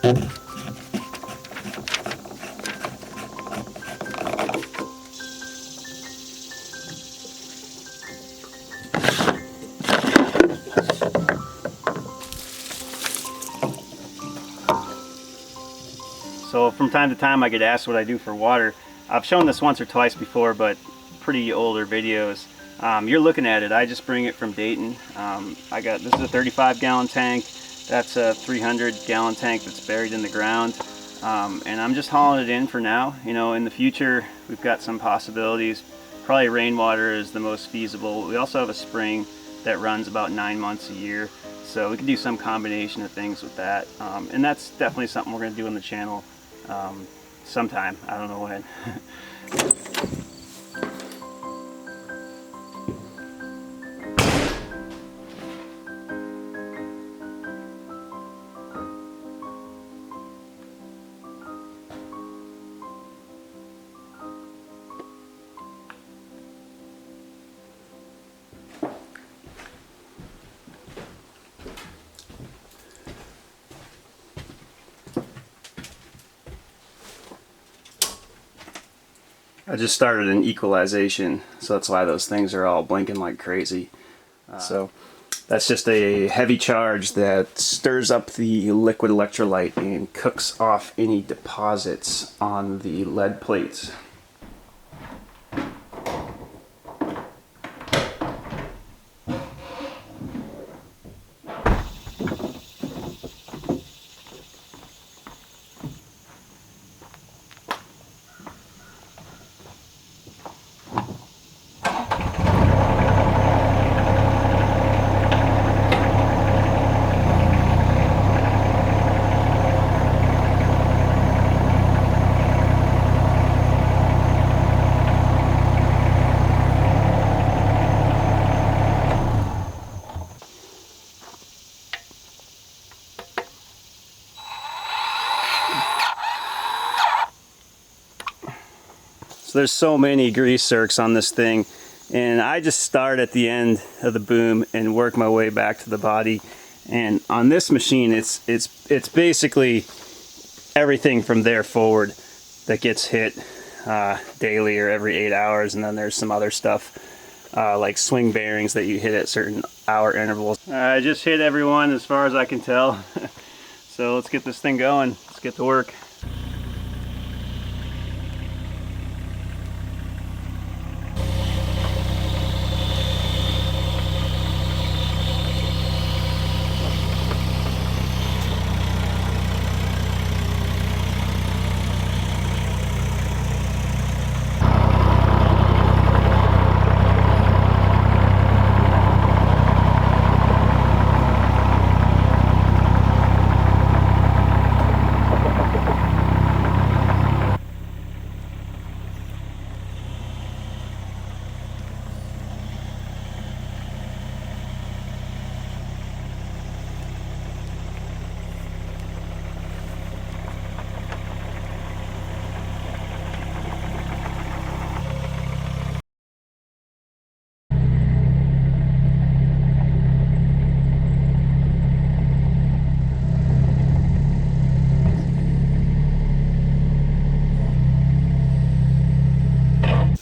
So from time to time I get asked what I do for water. I've shown this once or twice before, but pretty older videos. You're looking at it. I just bring it from Dayton. This is a 35-gallon tank. That's a 300-gallon tank that's buried in the ground. And I'm just hauling it in for now. You know, in the future we've got some possibilities. Probably rainwater is the most feasible. We also have a spring that runs about 9 months a year. So we can do some combination of things with that. And that's definitely something we're going to do on the channel sometime. I don't know when. I just started an equalization, so that's why those things are all blinking like crazy. So that's just a heavy charge that stirs up the liquid electrolyte and cooks off any deposits on the lead plates. So there's so many grease zerks on this thing, and I just start at the end of the boom and work my way back to the body. And on this machine, it's basically everything from there forward that gets hit daily or every 8 hours, and then there's some other stuff like swing bearings that you hit at certain hour intervals. I just hit everyone as far as I can tell. So let's get this thing going. Let's get to work.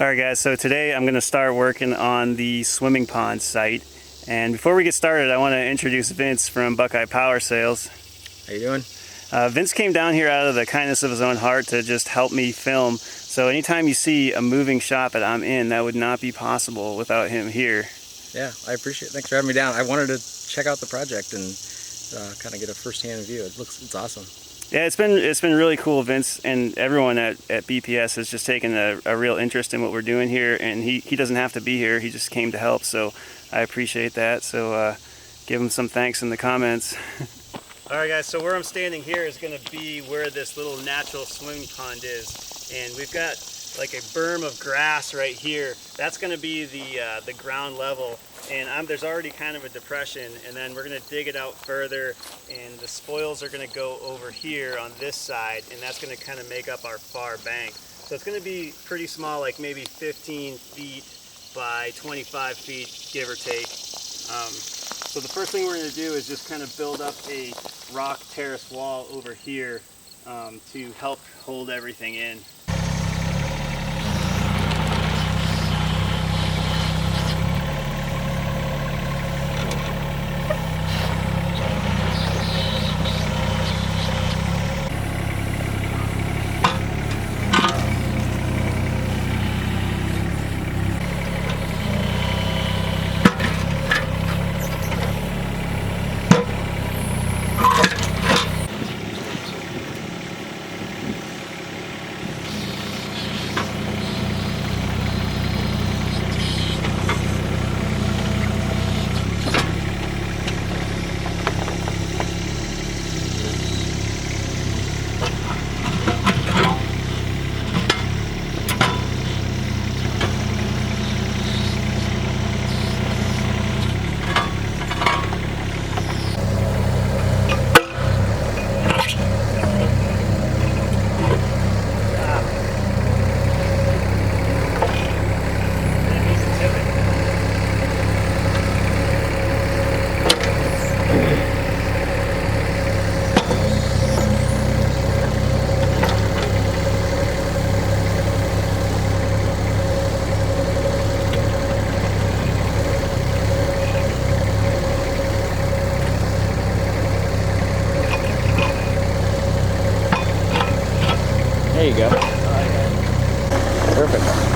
Alright guys, so today I'm going to start working on the swimming pond site. And before we get started, I want to introduce Vince from Buckeye Power Sales. How you doing? Vince came down here out of the kindness of his own heart to just help me film. So anytime you see a moving shop that I'm in, that would not be possible without him here. Yeah, I appreciate it. Thanks for having me down. I wanted to check out the project and kind of get a first-hand view. It's awesome. Yeah, it's been really cool. Vince and everyone at BPS has just taken a real interest in what we're doing here, and he doesn't have to be here. He just came to help, so I appreciate that. So give him some thanks in the comments. Alright guys, so where I'm standing here is going to be where this little natural swimming pond is, and we've got like a berm of grass right here. That's going to be the ground level, and there's already kind of a depression, and then we're going to dig it out further, and the spoils are going to go over here on this side, and that's going to kind of make up our far bank. So it's going to be pretty small, like maybe 15 feet by 25 feet, give or take. So the first thing we're going to do is just kind of build up a rock terrace wall over here to help hold everything in. There you go. Perfect.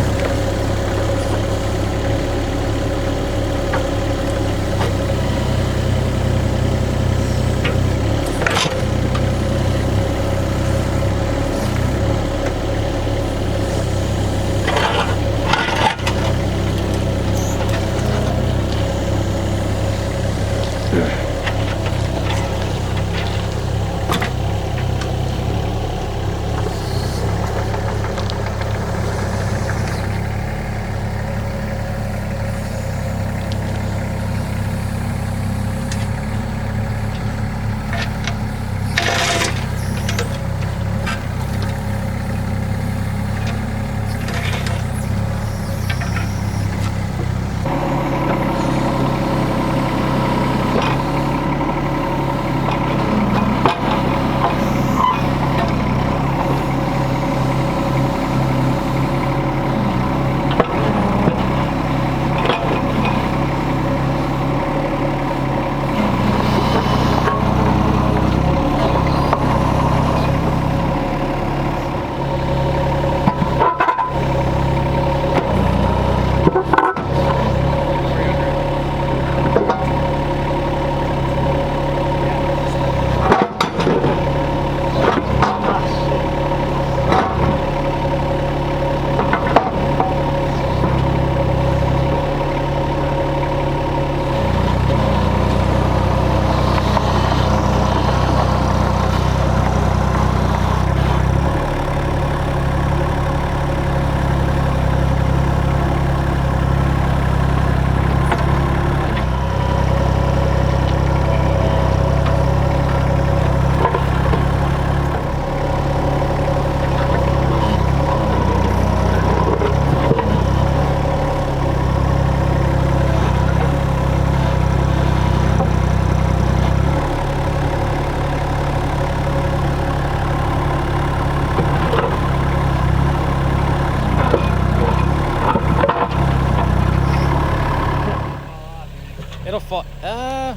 It'll fall. I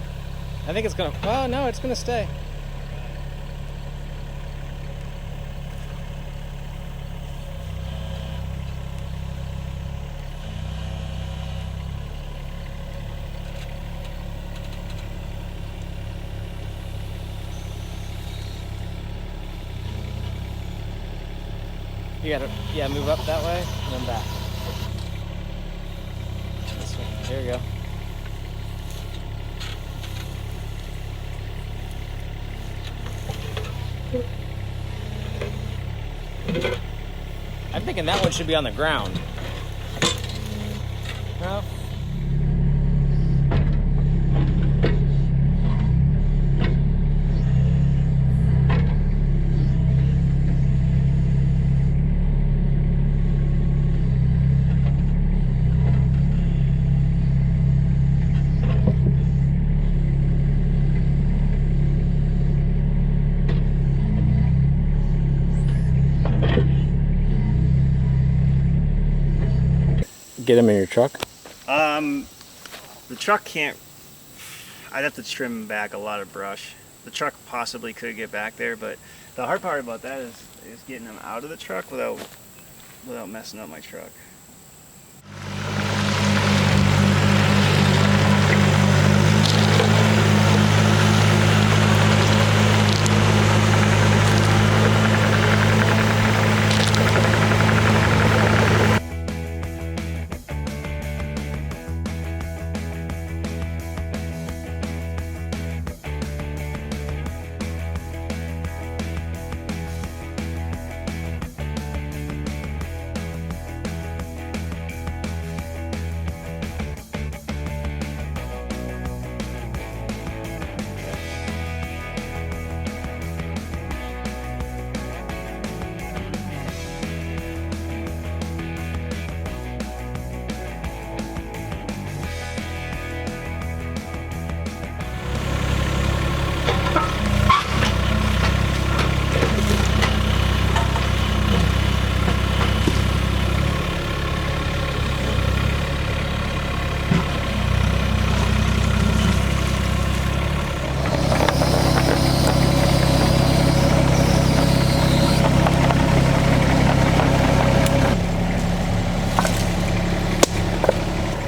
think it's gonna. Oh no, it's gonna stay. You gotta, yeah, move up that way and then back. This way. There you go. I'm thinking that one should be on the ground. No? get them in your truck? The truck can't. I'd have to trim back a lot of brush. The truck possibly could get back there, but the hard part about that is getting them out of the truck without messing up my truck.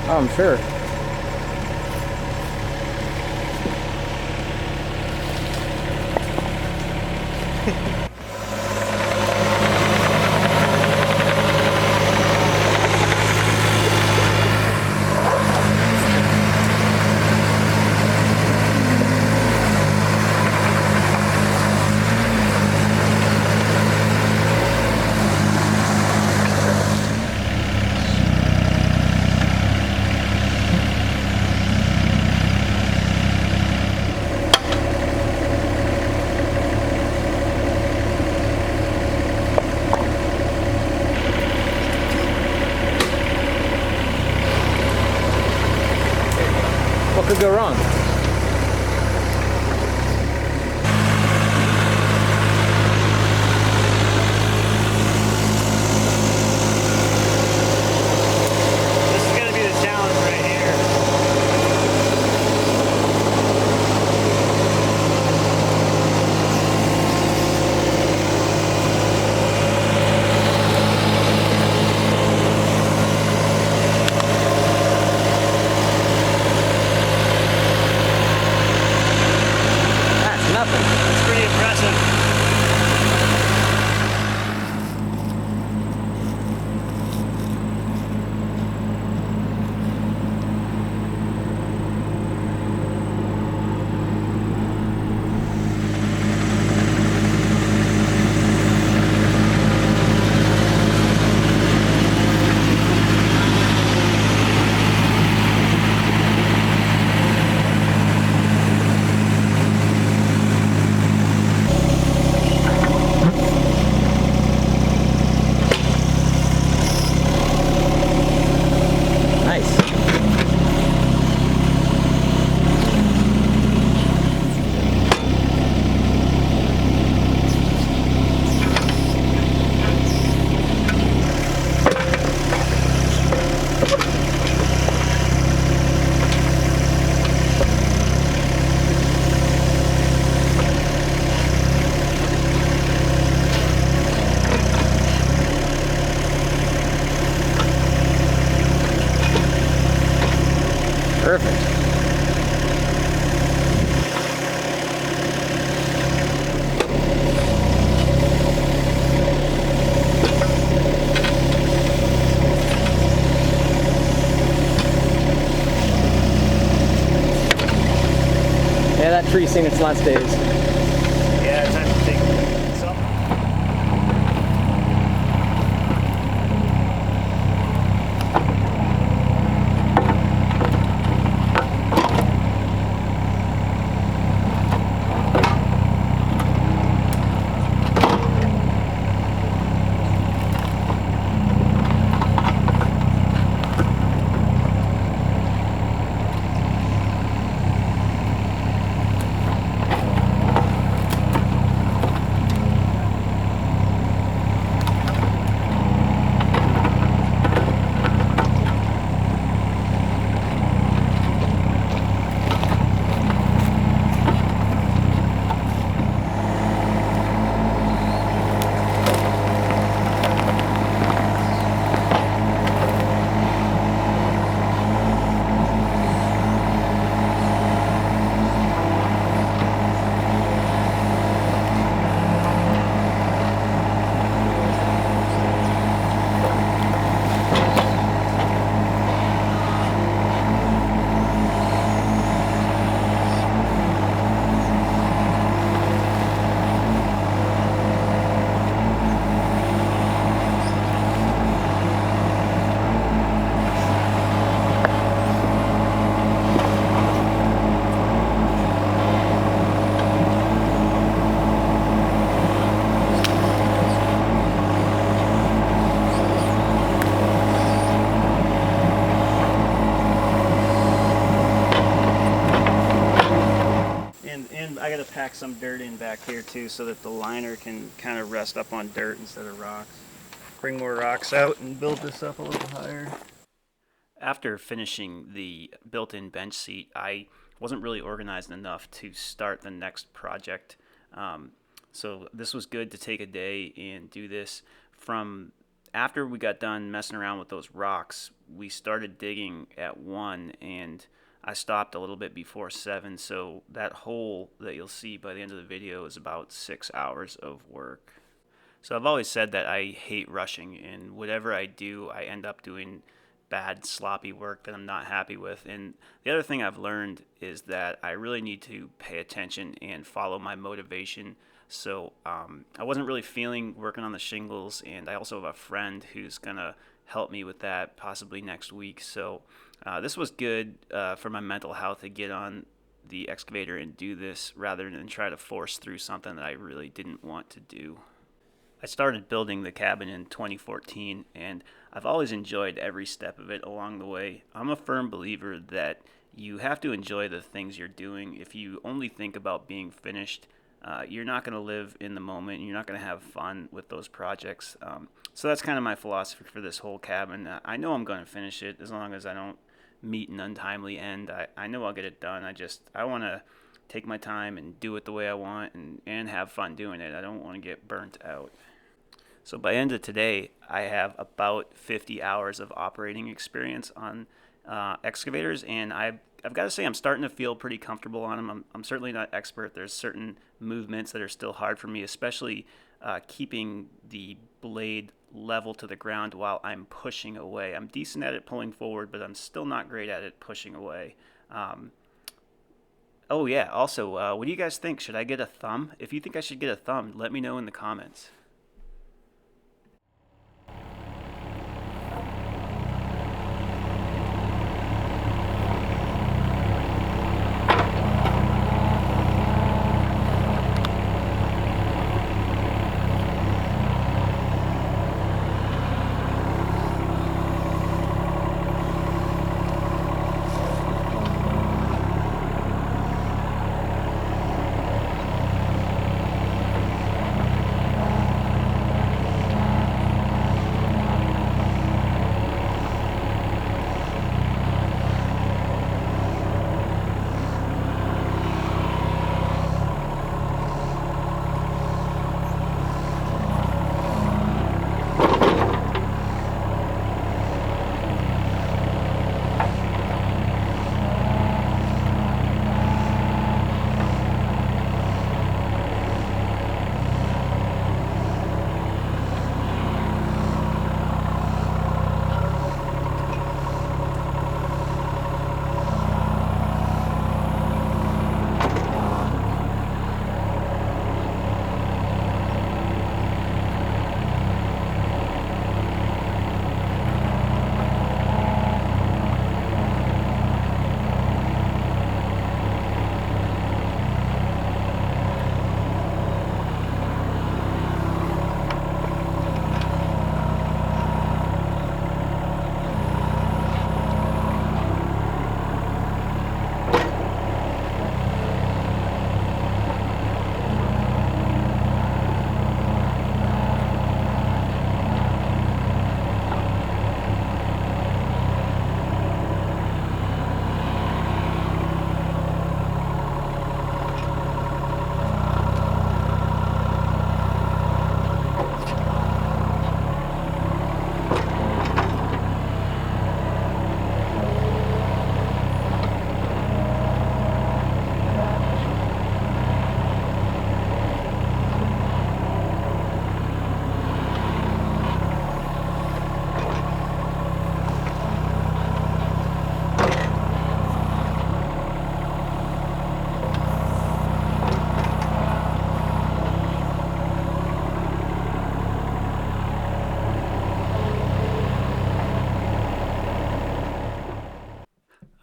I'm sure. What could go wrong? This is going to be the challenge right here. It's pretty impressive. Perfect. Yeah, that tree's seen its last days. Yeah, it's time to take some. And I got to pack some dirt in back here too so that the liner can kind of rest up on dirt instead of rocks. Bring more rocks out and build this up a little higher. After finishing the built-in bench seat, I wasn't really organized enough to start the next project. So this was good to take a day and do this. From after we got done messing around with those rocks, we started digging at 1 and I stopped a little bit before 7, so that hole that you'll see by the end of the video is about 6 hours of work. So I've always said that I hate rushing, and whatever I do, I end up doing bad, sloppy work that I'm not happy with. And the other thing I've learned is that I really need to pay attention and follow my motivation. So I wasn't really feeling working on the shingles, and I also have a friend who's gonna help me with that possibly next week. So this was good for my mental health to get on the excavator and do this rather than try to force through something that I really didn't want to do. I started building the cabin in 2014, and I've always enjoyed every step of it along the way. I'm a firm believer that you have to enjoy the things you're doing. If you only think about being finished, you're not going to live in the moment. You're not going to have fun with those projects. So that's kind of my philosophy for this whole cabin. I know I'm going to finish it as long as I don't meet an untimely end. I know I'll get it done. I want to take my time and do it the way I want and have fun doing it. I don't want to get burnt out. So by end of today, I have about 50 hours of operating experience on excavators, and I've got to say I'm starting to feel pretty comfortable on them. I'm certainly not expert. There's certain movements that are still hard for me, especially keeping the blade level to the ground while I'm pushing away. I'm decent at it pulling forward, but I'm still not great at it pushing away. Oh yeah, also, what do you guys think? Should I get a thumb? If you think I should get a thumb, let me know in the comments.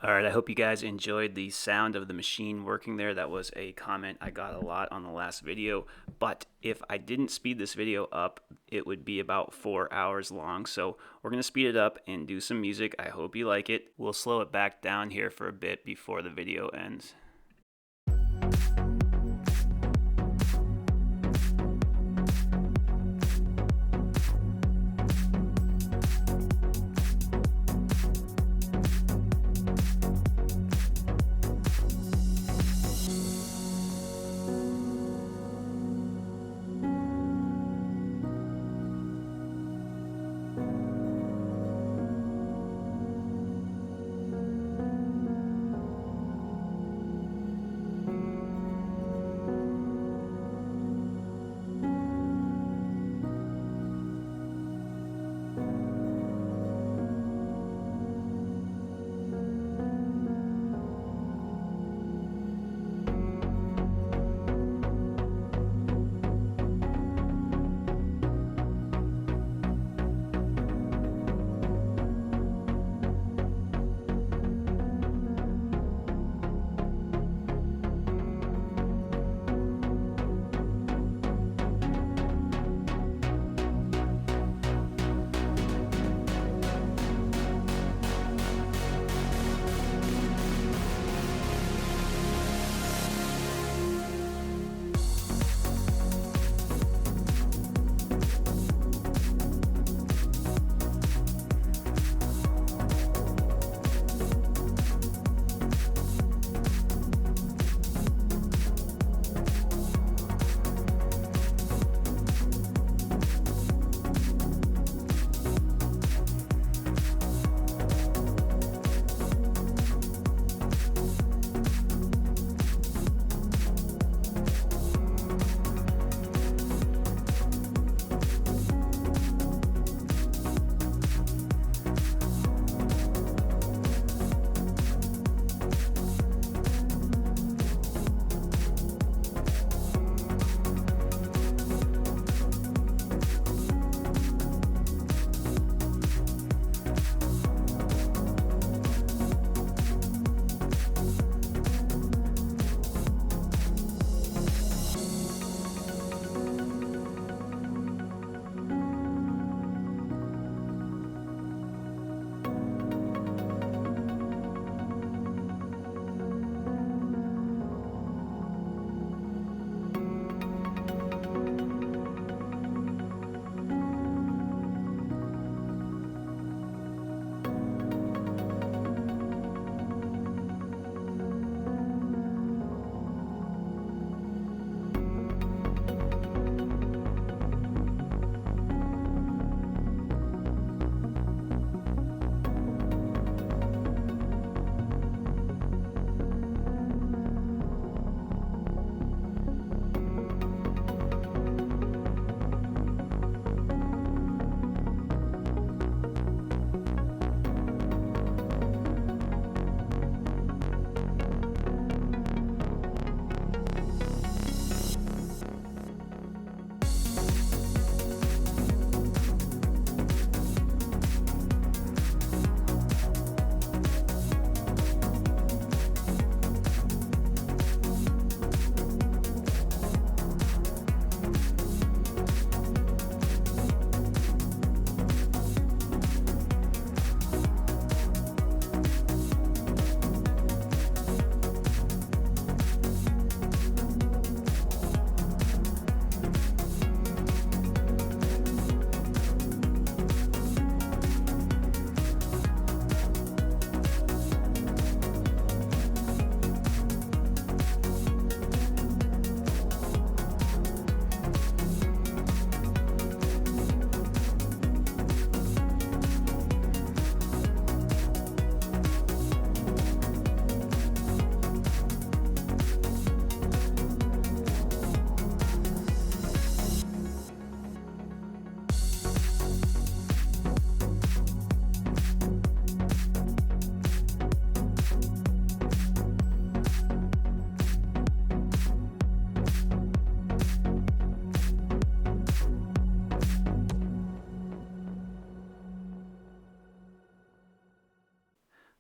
Alright, I hope you guys enjoyed the sound of the machine working there. That was a comment I got a lot on the last video. But if I didn't speed this video up, it would be about 4 hours long. So we're going to speed it up and do some music. I hope you like it. We'll slow it back down here for a bit before the video ends.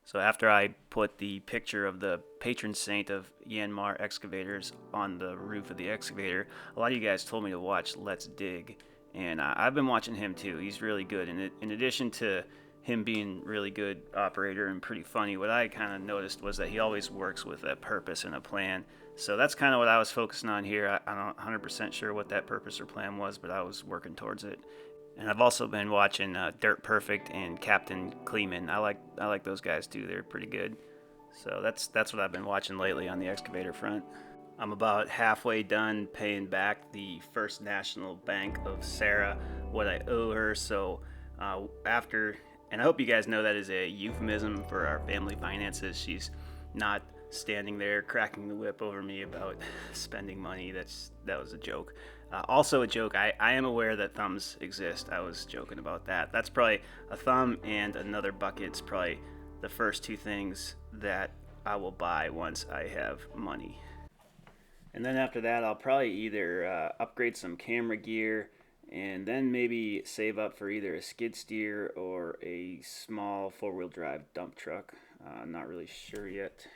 So after I put the picture of the patron saint of Yanmar excavators on the roof of the excavator, a lot of you guys told me to watch Let's Dig, and I've been watching him too. He's really good, and in addition to him being really good operator and pretty funny, what I kind of noticed was that he always works with a purpose and a plan. So that's kind of what I was focusing on here. I'm not 100% sure what that purpose or plan was, but I was working towards it. And I've also been watching Dirt Perfect and Captain Kleeman. I like those guys too. They're pretty good. So that's what I've been watching lately on the excavator front. I'm about halfway done paying back the First National Bank of Sarah what I owe her. So after, and I hope you guys know that is a euphemism for our family finances. She's not standing there cracking the whip over me about spending money. That was a joke. Also a joke, I am aware that thumbs exist. I was joking about that. That's probably a thumb and another bucket's probably the first two things that I will buy once I have money. And then after that, I'll probably either upgrade some camera gear and then maybe save up for either a skid steer or a small four-wheel drive dump truck. Not really sure yet.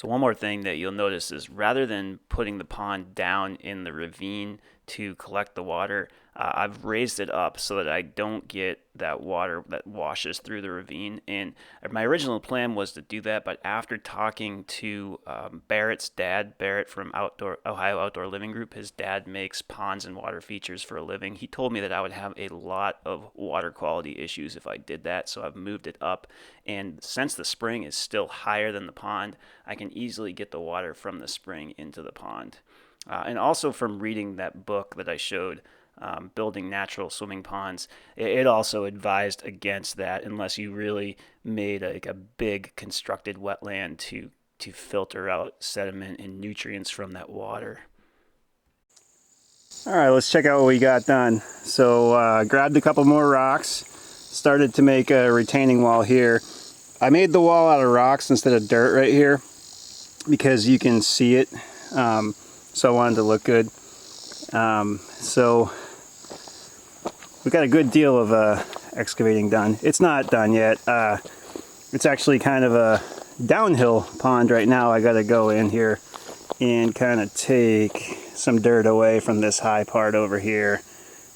So one more thing that you'll notice is rather than putting the pond down in the ravine to collect the water, I've raised it up so that I don't get that water that washes through the ravine. And my original plan was to do that, but after talking to Barrett's dad, Barrett from Ohio Outdoor Living Group, his dad makes ponds and water features for a living. He told me that I would have a lot of water quality issues if I did that, so I've moved it up. And since the spring is still higher than the pond, I can easily get the water from the spring into the pond. And also from reading that book that I showed, Building Natural Swimming Ponds, it also advised against that unless you really made a big constructed wetland to filter out sediment and nutrients from that water. All right, let's check out what we got done. So grabbed a couple more rocks, started to make a retaining wall here. I made the wall out of rocks instead of dirt right here because you can see it. So I wanted to look good. So we got a good deal of excavating done. It's not done yet. It's actually kind of a downhill pond right now. I got to go in here and kind of take some dirt away from this high part over here.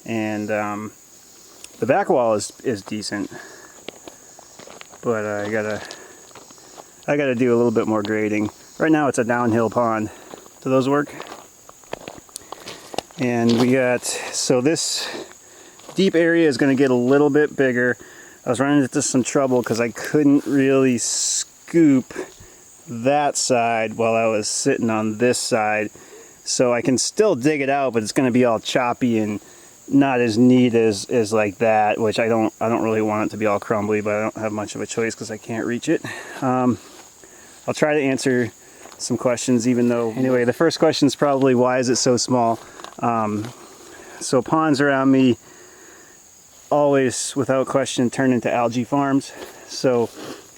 And the back wall is decent, but I gotta do a little bit more grading. Right now it's a downhill pond. Do those work? And we got, so this deep area is going to get a little bit bigger. I was running into some trouble because I couldn't really scoop that side while I was sitting on this side. So I can still dig it out, but it's going to be all choppy and not as neat as like that, which I don't really want it to be all crumbly, but I don't have much of a choice because I can't reach it. I'll try to answer some questions, even though, anyway, the first question is probably, why is it so small? So ponds around me always, without question, turn into algae farms. So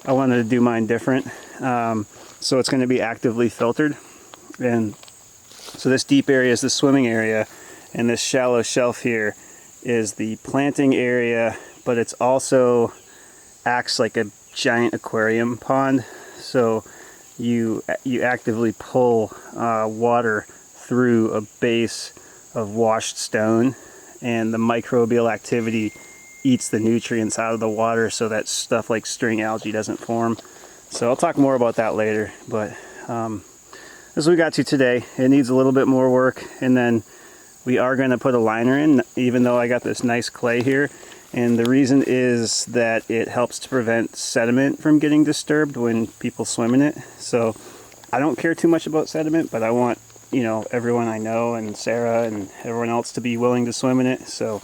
I wanted to do mine different. So it's going to be actively filtered. And so this deep area is the swimming area, and this shallow shelf here is the planting area, but it's also acts like a giant aquarium pond. So you actively pull water through a base of washed stone, and the microbial activity eats the nutrients out of the water so that stuff like string algae doesn't form. So I'll talk more about that later, but this is what we got to today. It needs a little bit more work, and then we are going to put a liner in, even though I got this nice clay here. And the reason is that it helps to prevent sediment from getting disturbed when people swim in it. So I don't care too much about sediment, but I want, you know, everyone I know and Sarah and everyone else to be willing to swim in it. So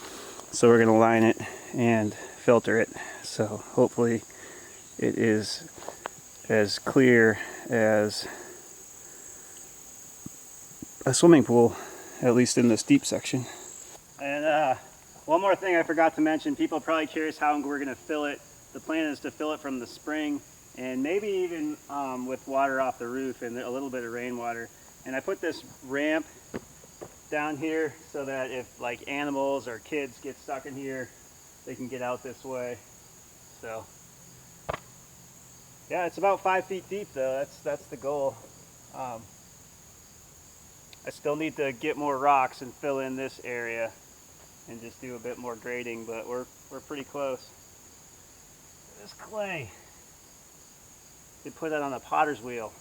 we're going to line it and filter it. So hopefully it is as clear as a swimming pool, at least in this deep section. And one more thing I forgot to mention, people are probably curious how we're going to fill it. The plan is to fill it from the spring, and maybe even with water off the roof and a little bit of rainwater. And I put this ramp down here so that if like animals or kids get stuck in here, they can get out this way. So yeah, it's about 5 feet deep though. That's the goal. I still need to get more rocks and fill in this area and just do a bit more grading, but we're pretty close. This clay, they put it on a potter's wheel.